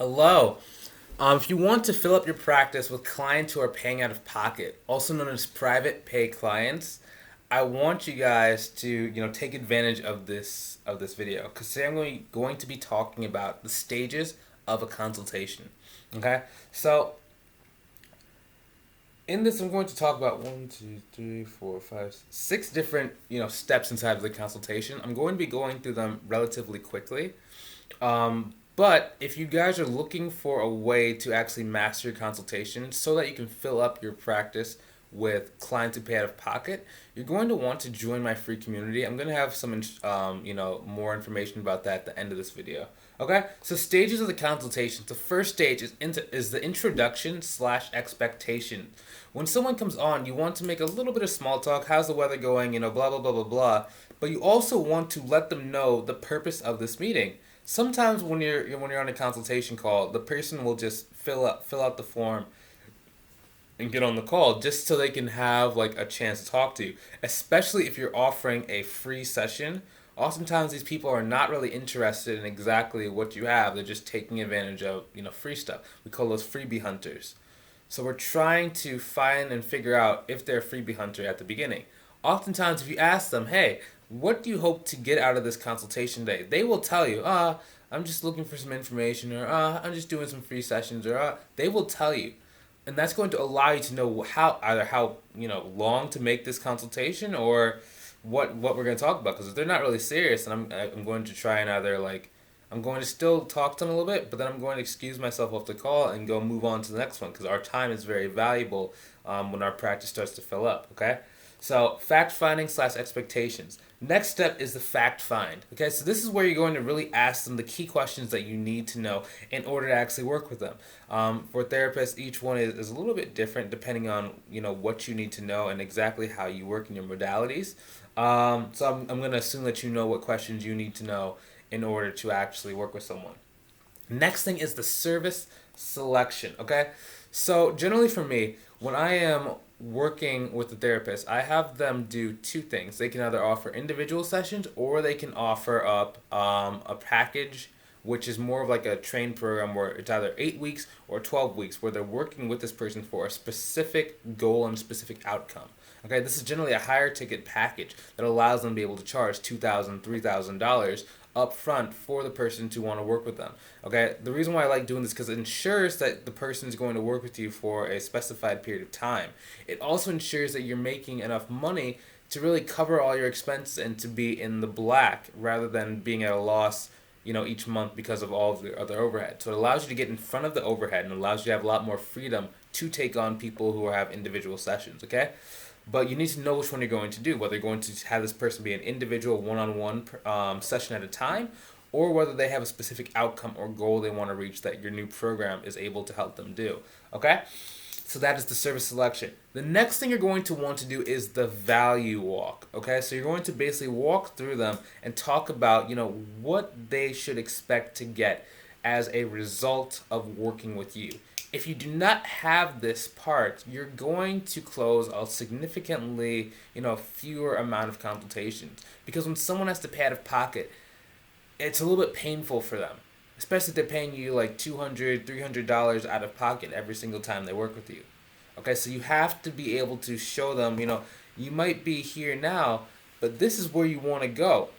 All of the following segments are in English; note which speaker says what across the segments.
Speaker 1: Hello. If you want to fill up your practice with clients who are paying out of pocket, also known as private pay clients, I want you guys to take advantage of this video because today I'm going to be talking about the stages of a consultation. Okay, so in this I'm going to talk about one, two, three, four, five, six different steps inside of the consultation. I'm going to be going through them relatively quickly. But if you guys are looking for a way to actually master your consultation so that you can fill up your practice with clients who pay out of pocket, you're going to want to join my free community. I'm going to have some, more information about that at the end of this video. Okay, so stages of the consultation. The first stage is the introduction slash expectation. When someone comes on, you want to make a little bit of small talk. How's the weather going? Blah blah blah blah blah. But you also want to let them know the purpose of this meeting. Sometimes when you're on a consultation call, the person will just fill out the form and get on the call just so they can have like a chance to talk to you. Especially if you're offering a free session. Oftentimes these people are not really interested in exactly what you have. They're just taking advantage of, free stuff. We call those freebie hunters. So we're trying to find and figure out if they're a freebie hunter at the beginning. Oftentimes if you ask them, hey, what do you hope to get out of this consultation day? They will tell you, I'm just looking for some information, or I'm just doing some free sessions, or they will tell you. And that's going to allow you to know how long to make this consultation, or what we're going to talk about. Because if they're not really serious, then I'm going to try and either I'm going to still talk to them a little bit, but then I'm going to excuse myself off the call and go move on to the next one because our time is very valuable when our practice starts to fill up. Okay. So fact finding slash expectations. Next step is the fact find. Okay, so this is where you're going to really ask them the key questions that you need to know in order to actually work with them. For therapists, each one is a little bit different depending on what you need to know and exactly how you work in your modalities. So I'm going to assume that you know what questions you need to know in order to actually work with someone. Next thing is the service selection. Okay, so generally for me, when I am working with the therapist, I have them do two things. They can either offer individual sessions or they can offer up a package, which is more of like a train program where it's either 8 weeks or 12 weeks where they're working with this person for a specific goal and specific outcome. Okay, this is generally a higher ticket package that allows them to be able to charge $2,000, $3,000 up front for the person to want to work with them. Okay, the reason why I like doing this is because it ensures that the person is going to work with you for a specified period of time. It also ensures that you're making enough money to really cover all your expenses and to be in the black rather than being at a loss each month because of all of the other overhead. So it allows you to get in front of the overhead and allows you to have a lot more freedom to take on people who have individual sessions, okay? But you need to know which one you're going to do, whether you're going to have this person be an individual one-on-one session at a time, or whether they have a specific outcome or goal they want to reach that your new program is able to help them do, okay? So that is the service selection. The next thing you're going to want to do is the value walk. Okay, so you're going to basically walk through them and talk about, what they should expect to get as a result of working with you. If you do not have this part, you're going to close a significantly, fewer amount of consultations. Because when someone has to pay out of pocket, it's a little bit painful for them. Especially if they're paying you like $200, $300 out of pocket every single time they work with you. Okay, so you have to be able to show them, you might be here now, but this is where you want to go.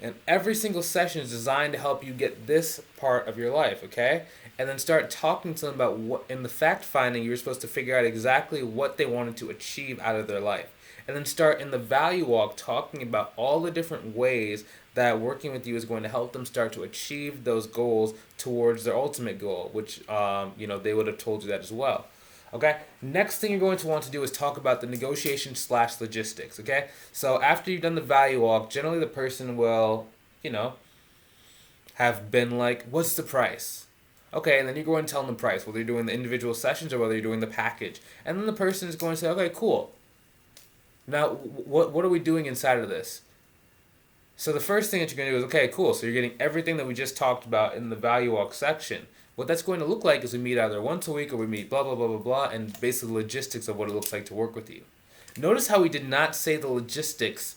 Speaker 1: And every single session is designed to help you get this part of your life, okay? And then start talking to them about what, in the fact finding, you're supposed to figure out exactly what they wanted to achieve out of their life. And then start in the value walk talking about all the different ways that working with you is going to help them start to achieve those goals towards their ultimate goal, which, they would have told you that as well. Okay, next thing you're going to want to do is talk about the negotiation slash logistics, okay? So after you've done the value walk, generally the person will, have been like, what's the price? Okay, and then you're going to tell them the price, whether you're doing the individual sessions or whether you're doing the package. And then the person is going to say, okay, cool. Now, what are we doing inside of this? So the first thing that you're going to do is, okay, cool. So you're getting everything that we just talked about in the value walk section. What that's going to look like is we meet either once a week or we meet blah, blah, blah, blah, blah, and basically the logistics of what it looks like to work with you. Notice how we did not say the logistics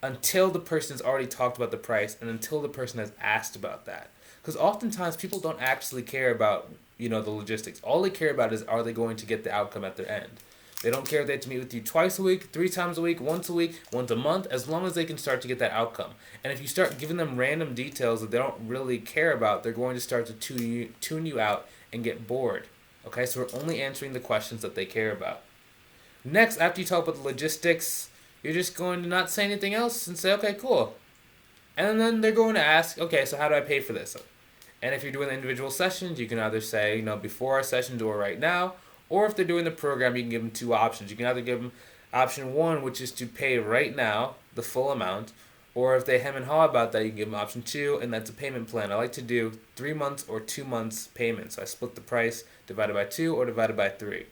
Speaker 1: until the person has already talked about the price and until the person has asked about that. Because oftentimes people don't actually care about, the logistics. All they care about is, are they going to get the outcome at their end. They don't care if they have to meet with you twice a week, 3 times a week, once a month, as long as they can start to get that outcome. And if you start giving them random details that they don't really care about, they're going to start to tune you out and get bored. Okay, so we're only answering the questions that they care about. Next, after you talk about the logistics, you're just going to not say anything else and say, okay, cool. And then they're going to ask, okay, so how do I pay for this? And if you're doing individual sessions, you can either say, before our session, do it right now. Or if they're doing the program, you can give them two options. You can either give them option one, which is to pay right now, the full amount. Or if they hem and haw about that, you can give them option two, and that's a payment plan. I like to do 3 months or 2 months payment. So I split the price divided by 2 or divided by 3.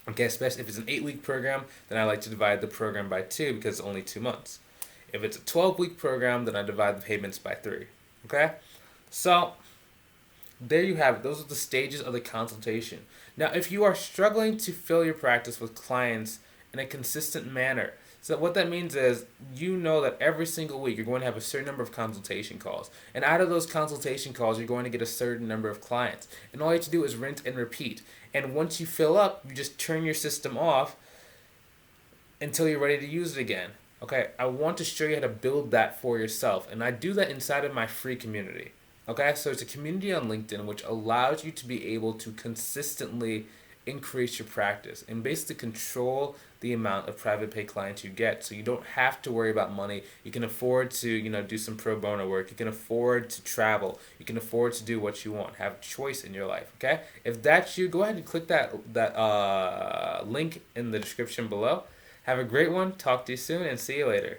Speaker 1: Okay, especially if it's an 8-week program, then I like to divide the program by 2 because it's only 2 months. If it's a 12-week program, then I divide the payments by 3. Okay? So, there you have it. Those are the stages of the consultation. Now, if you are struggling to fill your practice with clients in a consistent manner, so what that means is you know that every single week you're going to have a certain number of consultation calls. And out of those consultation calls, you're going to get a certain number of clients. And all you have to do is rinse and repeat. And once you fill up, you just turn your system off until you're ready to use it again. Okay, I want to show you how to build that for yourself. And I do that inside of my free community. Okay, so it's a community on LinkedIn which allows you to be able to consistently increase your practice and basically control the amount of private pay clients you get, so you don't have to worry about money. You can afford to do some pro bono work. You can afford to travel. You can afford to do what you want. Have choice in your life. Okay, if that's you, go ahead and click that link in the description below. Have a great one. Talk to you soon and see you later.